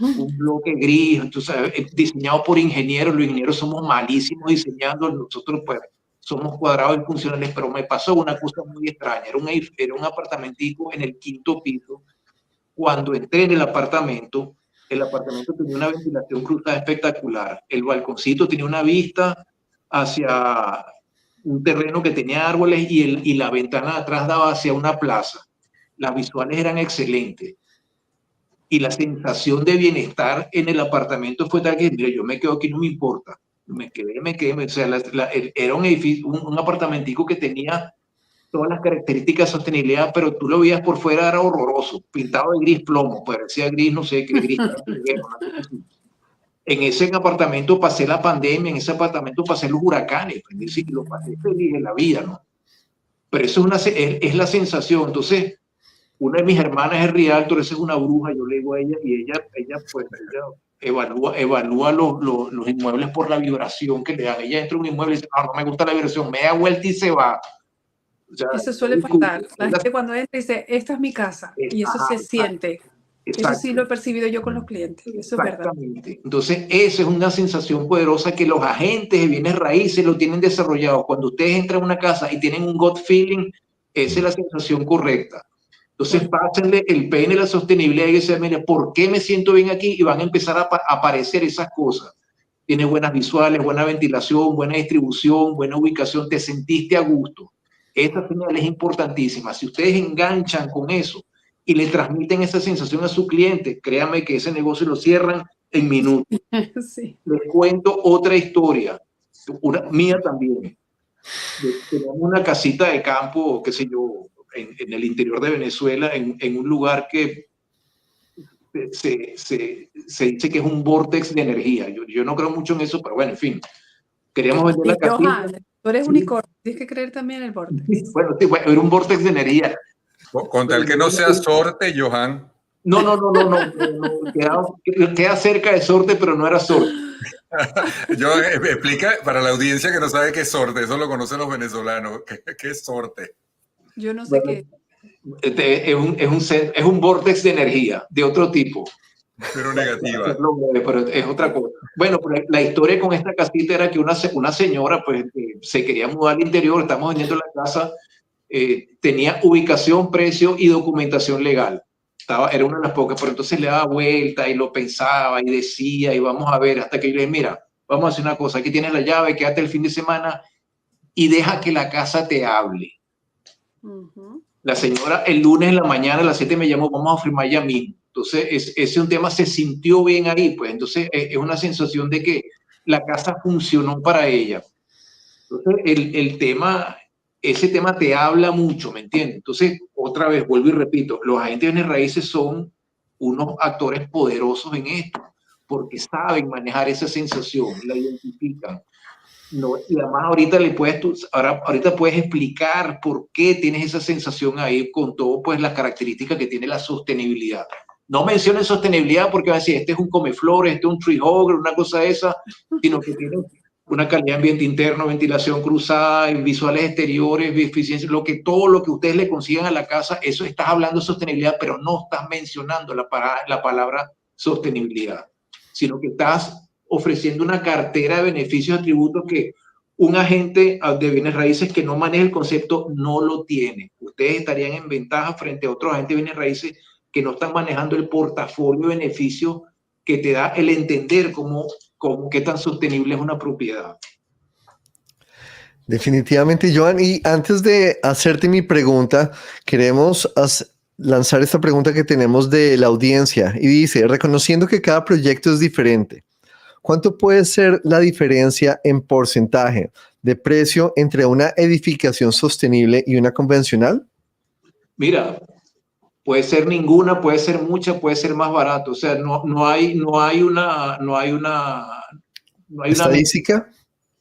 un bloque gris, entonces, diseñado por ingenieros. Los ingenieros somos malísimos diseñando, nosotros pues somos cuadrados y funcionales, pero me pasó una cosa muy extraña. Era un apartamentico en el 5º piso. Cuando entré en el apartamento tenía una ventilación cruzada espectacular. El balconcito tenía una vista hacia un terreno que tenía árboles, y la ventana de atrás daba hacia una plaza. Las visuales eran excelentes. Y la sensación de bienestar en el apartamento fue tal que, mira, yo me quedo aquí, no me importa. Me quedé. O sea, era un edificio, un apartamentico que tenía todas las características de sostenibilidad, pero tú lo veías por fuera, era horroroso, pintado de gris plomo, parecía gris, no sé qué gris. En ese apartamento pasé la pandemia, en ese apartamento pasé los huracanes, es decir, lo pasé feliz en la vida, ¿no? Pero eso es la sensación. Entonces, una de mis hermanas es realtor, esa es una bruja, yo le digo a ella, y ella evalúa los inmuebles por la vibración que le dan. Ella entra a un inmueble y dice: no me gusta la vibración, me da vuelta y se va. O sea, eso suele pasar. La gente cuando entra dice: esta es mi casa, y eso se siente. Eso sí lo he percibido yo con los clientes, eso es verdad. Exactamente. Entonces, esa es una sensación poderosa que los agentes de bienes raíces lo tienen desarrollado. Cuando ustedes entran a una casa y tienen un gut feeling, esa es la sensación correcta. Entonces, pásenle el peine de la sostenibilidad y dicen, mire, ¿por qué me siento bien aquí? Y van a empezar a aparecer esas cosas. Tienes buenas visuales, buena ventilación, buena distribución, buena ubicación, te sentiste a gusto. Esta señal es importantísima. Si ustedes enganchan con eso y le transmiten esa sensación a su cliente, créanme que ese negocio lo cierran en minutos. Sí. Les cuento otra historia, una mía también. Tenemos una casita de campo, qué sé yo, en el interior de Venezuela, en un lugar que se dice que es un vortex de energía. Yo no creo mucho en eso, pero bueno, en fin. Queríamos vender la casita. Johan, tú eres unicornio, tienes que creer también en el vortex. Bueno, sí, era un vortex de energía. Con tal que no sea sorte, Johan. No. Queda cerca de sorte, pero no era sorte. Yo explica para la audiencia que no sabe qué es sorte, eso lo conocen los venezolanos. ¿Qué es sorte? Yo no sé qué. Es un vortex de energía de otro tipo. Pero negativa. Pero es otra cosa. Bueno, pues la historia con esta casita era que una señora pues se quería mudar al interior, estamos vendiendo la casa, tenía ubicación, precio y documentación legal. Era una de las pocas, pero entonces le daba vuelta y lo pensaba y decía y vamos a ver, hasta que yo le dije, mira, vamos a hacer una cosa, aquí tienes la llave, quédate el fin de semana y deja que la casa te hable. La señora el lunes en la mañana a las 7 me llamó, vamos a firmar ya mismo. Entonces, ese es un tema, se sintió bien ahí, pues entonces es una sensación de que la casa funcionó para ella. Entonces, ese tema te habla mucho, ¿me entiendes? Entonces, otra vez, vuelvo y repito, los agentes de bienes raíces son unos actores poderosos en esto, porque saben manejar esa sensación, la identifican. No, y además ahorita puedes explicar por qué tienes esa sensación ahí con todo, pues las características que tiene la sostenibilidad. No mencionen sostenibilidad porque va a decir, este es un comeflores, este es un tree hugger, una cosa de esa, sino que tiene una calidad de ambiente interno, ventilación cruzada, visuales exteriores, eficiencia, todo lo que ustedes le consigan a la casa, eso estás hablando de sostenibilidad, pero no estás mencionando la palabra sostenibilidad, sino que estás ofreciendo una cartera de beneficios y atributos que un agente de bienes raíces que no maneja el concepto no lo tiene. Ustedes estarían en ventaja frente a otros agentes de bienes raíces que no están manejando el portafolio de beneficios que te da el entender qué tan sostenible es una propiedad. Definitivamente, Johan. Y antes de hacerte mi pregunta, queremos lanzar esta pregunta que tenemos de la audiencia. Y dice, reconociendo que cada proyecto es diferente, ¿cuánto puede ser la diferencia en porcentaje de precio entre una edificación sostenible y una convencional? Mira, puede ser ninguna, puede ser mucha, puede ser más barato. O sea, no hay una ¿Estadística?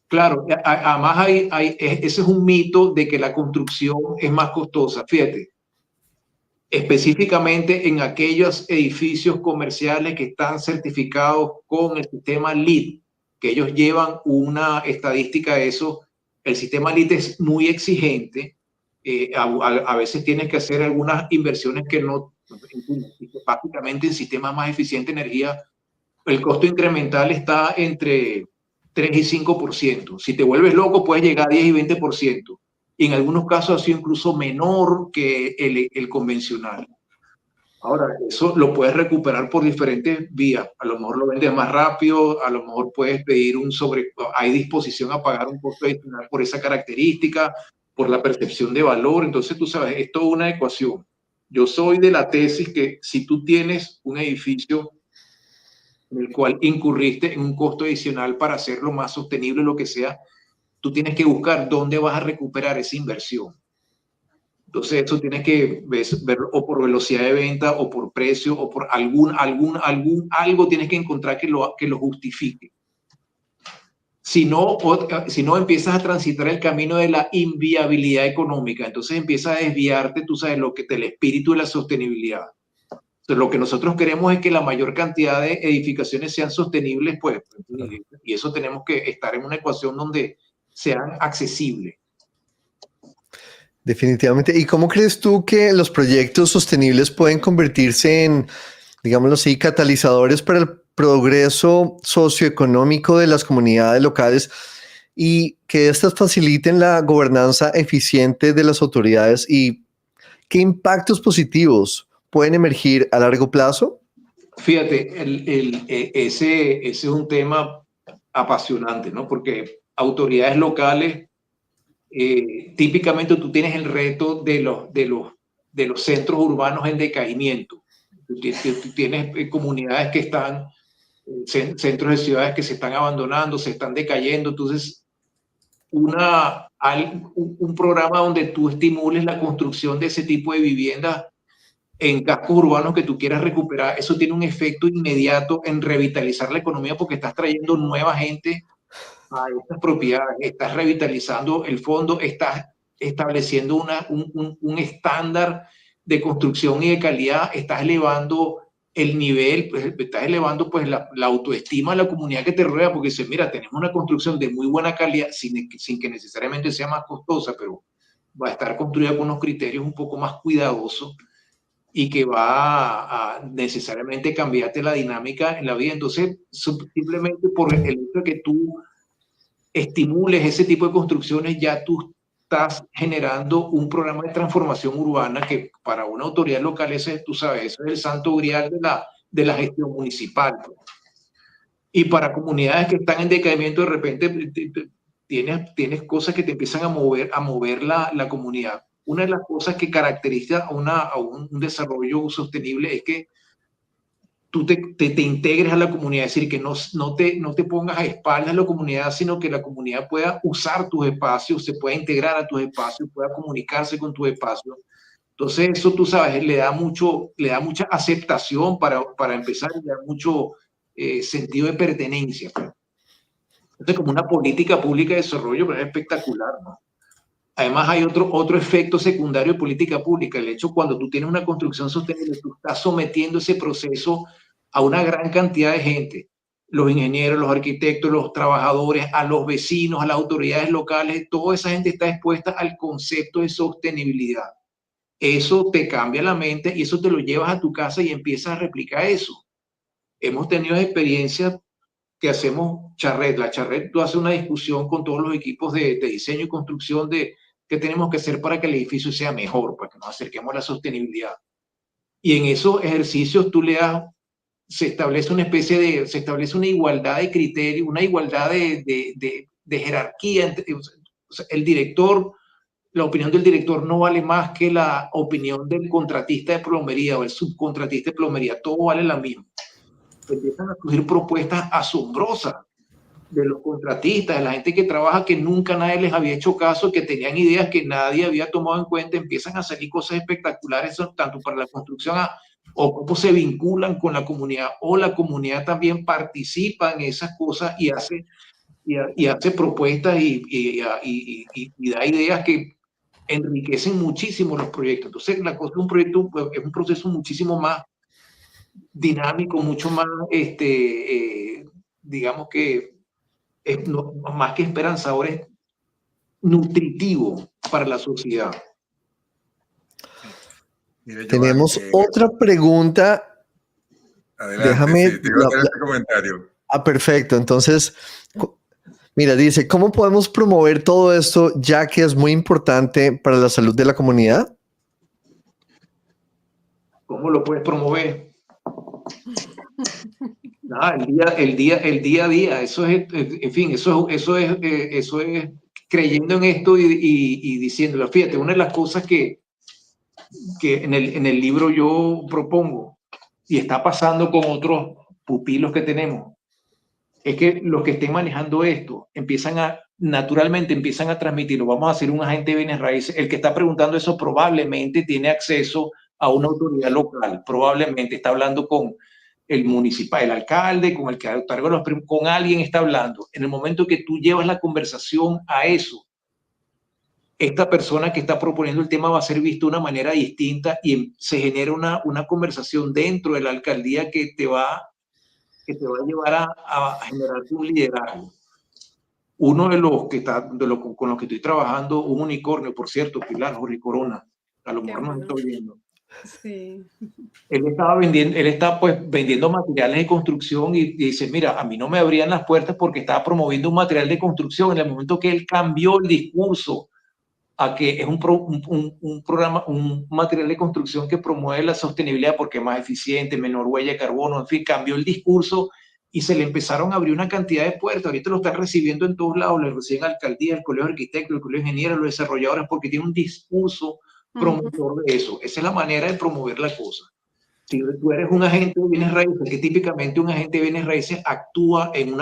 Claro, además ese es un mito de que la construcción es más costosa. Fíjate, específicamente en aquellos edificios comerciales que están certificados con el sistema LEED, que ellos llevan una estadística de eso. El sistema LEED es muy exigente. A veces tienes que hacer algunas inversiones que no, básicamente en sistemas más eficientes de energía, el costo incremental está entre 3 y 5%. Si te vuelves loco, puedes llegar a 10 y 20%. Y en algunos casos ha sido incluso menor que el convencional. Ahora, eso lo puedes recuperar por diferentes vías. A lo mejor lo vendes más rápido, a lo mejor puedes pedir hay disposición a pagar un costo adicional por esa característica, por la percepción de valor. Entonces, tú sabes, es toda una ecuación. Yo soy de la tesis que si tú tienes un edificio en el cual incurriste en un costo adicional para hacerlo más sostenible, lo que sea, tú tienes que buscar dónde vas a recuperar esa inversión. Entonces, eso tienes que ver o por velocidad de venta o por precio o por algo tienes que encontrar que lo justifique. Si no, empiezas a transitar el camino de la inviabilidad económica, entonces empiezas a desviarte, tú sabes, del espíritu de la sostenibilidad. Entonces, lo que nosotros queremos es que la mayor cantidad de edificaciones sean sostenibles, pues, y eso tenemos que estar en una ecuación donde sean accesibles. Definitivamente. ¿Y cómo crees tú que los proyectos sostenibles pueden convertirse en digámoslo así, catalizadores para el progreso socioeconómico de las comunidades locales y que éstas faciliten la gobernanza eficiente de las autoridades? ¿Y qué impactos positivos pueden emergir a largo plazo? Fíjate, ese es un tema apasionante, ¿no? Porque autoridades locales, típicamente tú tienes el reto de los centros urbanos en decaimiento. Tú tienes comunidades que están, centros de ciudades que se están abandonando, se están decayendo. Entonces, un programa donde tú estimules la construcción de ese tipo de viviendas en cascos urbanos que tú quieras recuperar, eso tiene un efecto inmediato en revitalizar la economía porque estás trayendo nueva gente a estas propiedades, estás revitalizando el fondo, estás estableciendo un estándar de construcción y de calidad, estás elevando el nivel, pues, estás elevando pues la autoestima de la comunidad que te rodea, porque dice, mira, tenemos una construcción de muy buena calidad, sin que necesariamente sea más costosa, pero va a estar construida con unos criterios un poco más cuidadosos y que va a necesariamente cambiarte la dinámica en la vida. Entonces, simplemente por el hecho de que tú estimules ese tipo de construcciones, ya tú estás generando un programa de transformación urbana que para una autoridad local, tú sabes, eso es el santo grial de la gestión municipal. Y para comunidades que están en decaimiento, de repente tienes cosas que te empiezan a mover la comunidad. Una de las cosas que caracteriza a un desarrollo sostenible es que tú te integres a la comunidad, es decir, que no te pongas a espaldas de la comunidad, sino que la comunidad pueda usar tus espacios, se pueda integrar a tus espacios, pueda comunicarse con tus espacios. Entonces, eso tú sabes, le da mucha aceptación para empezar, le da mucho sentido de pertenencia. Entonces, como una política pública de desarrollo, pero es espectacular, ¿no? Además, hay otro efecto secundario de política pública. El hecho cuando tú tienes una construcción sostenible, tú estás sometiendo ese proceso a una gran cantidad de gente. Los ingenieros, los arquitectos, los trabajadores, a los vecinos, a las autoridades locales, toda esa gente está expuesta al concepto de sostenibilidad. Eso te cambia la mente y eso te lo llevas a tu casa y empiezas a replicar eso. Hemos tenido experiencias que hacemos charret. La charret, tú haces una discusión con todos los equipos de diseño y construcción de qué tenemos que hacer para que el edificio sea mejor, para que nos acerquemos a la sostenibilidad. Y en esos ejercicios se establece una igualdad de criterios, una igualdad de jerarquía. O sea, la opinión del director no vale más que la opinión del contratista de plomería o el subcontratista de plomería, todo vale la misma. Empiezan a surgir propuestas asombrosas de los contratistas, de la gente que trabaja, que nunca nadie les había hecho caso, que tenían ideas que nadie había tomado en cuenta. Empiezan a salir cosas espectaculares, tanto para la construcción o cómo se vinculan con la comunidad, o la comunidad también participa en esas cosas y hace propuestas y da ideas que enriquecen muchísimo los proyectos. Entonces, la cosa de un proyecto es un proceso muchísimo más dinámico, mucho más, digamos que más que esperanzador, es nutritivo para la sociedad. Mire, Tenemos otra pregunta. Adelante, Déjame. sí, te iba a hacer este comentario. Perfecto. Entonces, mira, dice, ¿cómo podemos promover todo esto ya que es muy importante para la salud de la comunidad? ¿Cómo lo puedes promover? Nada, el día a día, eso es, en fin, eso es creyendo en esto y diciéndolo. Fíjate, una de las cosas que en el libro yo propongo, y está pasando con otros pupilos que tenemos, es que los que estén manejando esto naturalmente empiezan a transmitirlo. Vamos a hacer un agente de bienes raíces. El que está preguntando eso probablemente tiene acceso a una autoridad local, probablemente está hablando con el municipal, el alcalde, con el que otorga los premios, con alguien está hablando. En el momento que tú llevas la conversación a eso, esta persona que está proponiendo el tema va a ser visto de una manera distinta y se genera una conversación dentro de la alcaldía que te va a llevar a generar un liderazgo. Uno de los que con los que estoy trabajando, un unicornio, por cierto, Pilar, Jorge Corona, a lo mejor no estoy viendo. Sí. Él estaba pues vendiendo materiales de construcción y dice, mira, a mí no me abrían las puertas porque estaba promoviendo un material de construcción. En el momento que él cambió el discurso a que es un programa, un material de construcción que promueve la sostenibilidad porque es más eficiente, menor huella de carbono, en fin, cambió el discurso y se le empezaron a abrir una cantidad de puertas. Ahorita lo están recibiendo en todos lados, le reciben alcaldía, el colegio de arquitectos, el colegio de ingenieros, los desarrolladores, porque tiene un discurso promotor de eso. Esa es la manera de promover la cosa. Si tú eres un agente de bienes raíces, que típicamente un agente de bienes raíces actúa en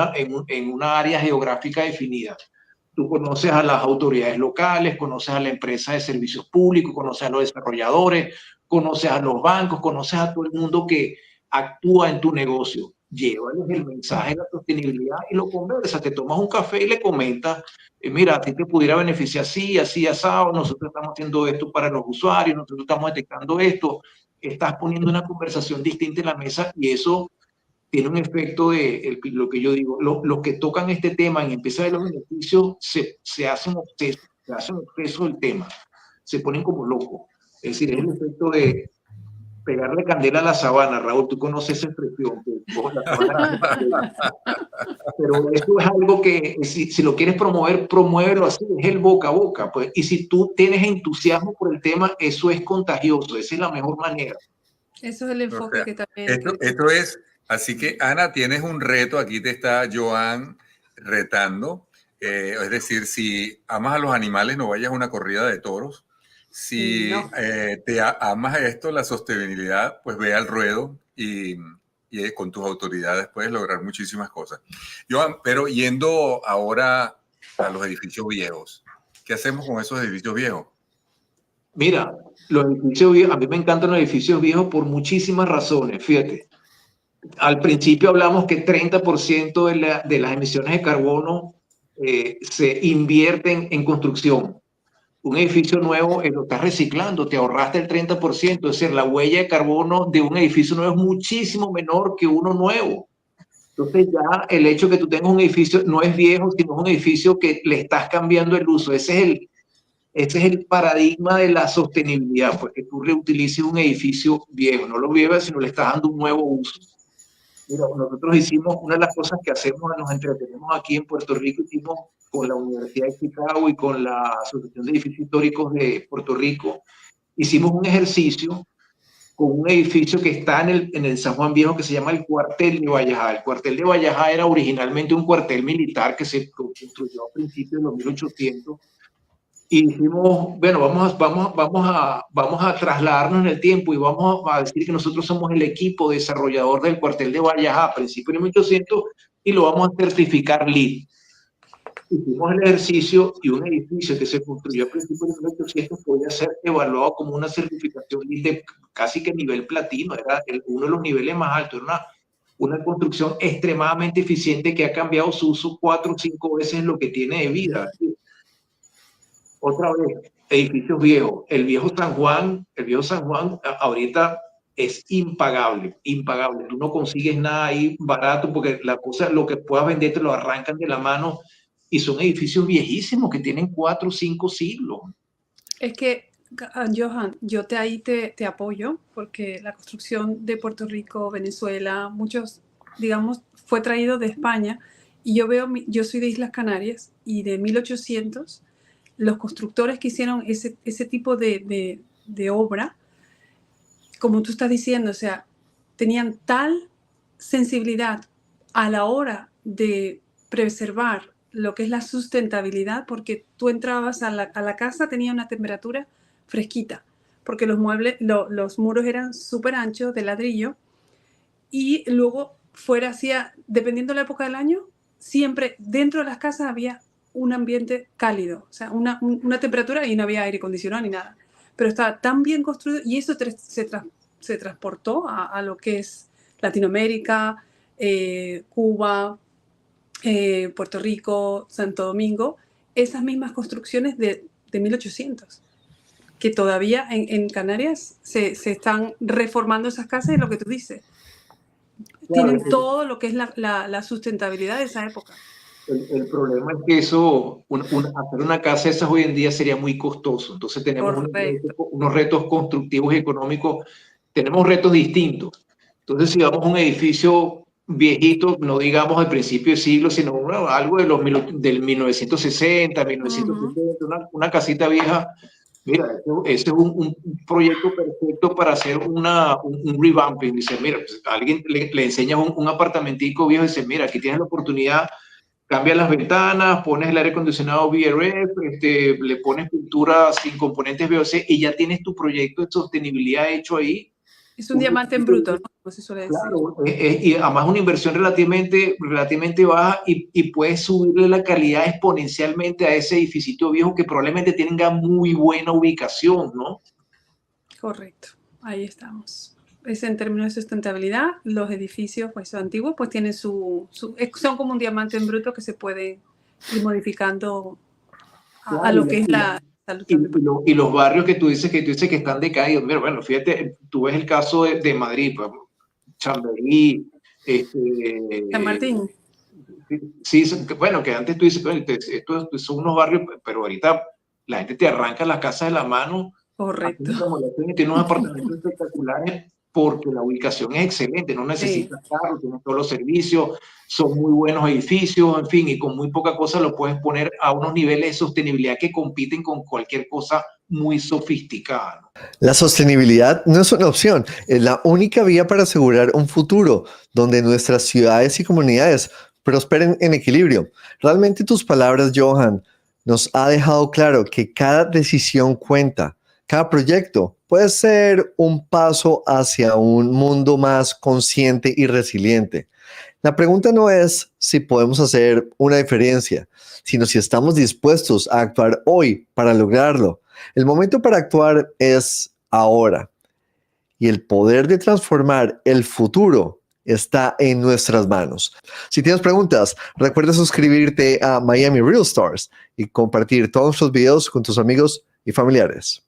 una área geográfica definida. Tú conoces a las autoridades locales, conoces a la empresa de servicios públicos, conoces a los desarrolladores, conoces a los bancos, conoces a todo el mundo que actúa en tu negocio. Llévales el mensaje de la sostenibilidad y lo conversas. Te tomas un café y le comentas, mira, a ti te pudiera beneficiar así, así, asado, nosotros estamos haciendo esto para los usuarios, nosotros estamos detectando esto. Estás poniendo una conversación distinta en la mesa y eso tiene un efecto de lo que yo digo, los que tocan este tema y empiezan a ver los beneficios se hacen obsesos del tema, se ponen como locos. Es decir, es el efecto de pegarle candela a la sabana. Raúl, tú conoces esa expresión, pero eso es algo que si lo quieres promover, promuévelo así, es el boca a boca. Pues, y si tú tienes entusiasmo por el tema, eso es contagioso, esa es la mejor manera. Eso es el enfoque que también... Esto es, así que Ana, tienes un reto, aquí te está Joan retando, es decir, si amas a los animales, no vayas a una corrida de toros. Si no. te amas a esto, la sostenibilidad, pues ve al ruedo y con tus autoridades puedes lograr muchísimas cosas. Joan, pero yendo ahora a los edificios viejos, ¿qué hacemos con esos edificios viejos? Mira, los edificios viejos, a mí me encantan los edificios viejos por muchísimas razones, fíjate. Al principio hablamos que 30% de las emisiones de carbono se invierten en construcción. Un edificio nuevo lo estás reciclando, te ahorraste el 30%, es decir, la huella de carbono de un edificio nuevo es muchísimo menor que uno nuevo. Entonces ya el hecho de que tú tengas un edificio no es viejo, sino un edificio que le estás cambiando el uso. Ese es el paradigma de la sostenibilidad, pues que tú reutilices un edificio viejo, no lo llevas, sino le estás dando un nuevo uso. Mira, nosotros hicimos una de las cosas que hacemos, nos entretenemos aquí en Puerto Rico, hicimos con la Universidad de Chicago y con la Asociación de Edificios Históricos de Puerto Rico, hicimos un ejercicio con un edificio que está en el San Juan Viejo que se llama el Cuartel de Vallajá. El Cuartel de Vallajá era originalmente un cuartel militar que se construyó a principios de los 1800. Y dijimos, bueno, vamos a trasladarnos en el tiempo y vamos a decir que nosotros somos el equipo desarrollador del cuartel de Vallajá a principios de 1800 y lo vamos a certificar LEED. Hicimos el ejercicio y un edificio que se construyó a principios de 1800 podía ser evaluado como una certificación LEED de casi que nivel platino, era uno de los niveles más altos, era una construcción extremadamente eficiente que ha cambiado su uso 4 o 5 veces lo que tiene de vida. Otra vez, edificios viejos. El viejo San Juan ahorita es impagable, impagable. Tú no consigues nada ahí barato porque la cosa, lo que puedas vender te lo arrancan de la mano y son edificios viejísimos que tienen 4 o 5 siglos. Es que, Johan, yo ahí te apoyo porque la construcción de Puerto Rico, Venezuela, muchos, digamos, fue traído de España y yo soy de Islas Canarias y de 1800 los constructores que hicieron ese tipo de obra, como tú estás diciendo, o sea, tenían tal sensibilidad a la hora de preservar lo que es la sustentabilidad, porque tú entrabas a la casa, tenía una temperatura fresquita, porque los muebles, los muros eran súper anchos de ladrillo y luego fuera dependiendo de la época del año, siempre dentro de las casas había un ambiente cálido, o sea, una temperatura y no había aire acondicionado ni nada, pero estaba tan bien construido y eso se transportó a lo que es Latinoamérica, Cuba, Puerto Rico, Santo Domingo, esas mismas construcciones de 1800, que todavía en Canarias se están reformando esas casas, y lo que tú dices, tienen todo lo que es la sustentabilidad de esa época. El problema es que eso, hacer una casa de esas hoy en día sería muy costoso. Entonces tenemos Correcto. unos retos constructivos y económicos, tenemos retos distintos. Entonces si vamos a un edificio viejito, no digamos al principio del siglo, sino algo de del 1960, 1970, una casita vieja, mira, ese es un proyecto perfecto para hacer un revamping. Dice, mira, pues, a alguien le enseñas un apartamentico viejo y dice, mira, aquí tienes la oportunidad, cambias las ventanas, pones el aire acondicionado VRF, le pones pintura sin componentes VOC y ya tienes tu proyecto de sostenibilidad hecho ahí. Es un diamante en bruto, ¿no? Como se suele decir. Claro, y además una inversión relativamente baja y puedes subirle la calidad exponencialmente a ese edificio viejo que probablemente tenga muy buena ubicación, ¿no? Correcto, ahí estamos. Es en términos de sustentabilidad, los edificios pues, antiguos pues tienen son como un diamante en bruto que se puede ir modificando a lo que es la salud. Y los barrios que tú dices que están decaídos. Mira, bueno, fíjate, tú ves el caso de Madrid, pues, Chamberí, San Martín. Sí, bueno, que antes tú dices, bueno, estos son unos barrios, pero ahorita la gente te arranca las casas de la mano. Correcto. Y tiene unos apartamentos espectaculares porque la ubicación es excelente, no necesitas carro, tienes todos los servicios, son muy buenos edificios, en fin, y con muy poca cosa lo puedes poner a unos niveles de sostenibilidad que compiten con cualquier cosa muy sofisticada, ¿no? La sostenibilidad no es una opción, es la única vía para asegurar un futuro donde nuestras ciudades y comunidades prosperen en equilibrio. Realmente tus palabras, Johan, nos ha dejado claro que cada decisión cuenta. Cada proyecto puede ser un paso hacia un mundo más consciente y resiliente. La pregunta no es si podemos hacer una diferencia, sino si estamos dispuestos a actuar hoy para lograrlo. El momento para actuar es ahora. Y el poder de transformar el futuro está en nuestras manos. Si tienes preguntas, recuerda suscribirte a Miami Real Stars y compartir todos nuestros videos con tus amigos y familiares.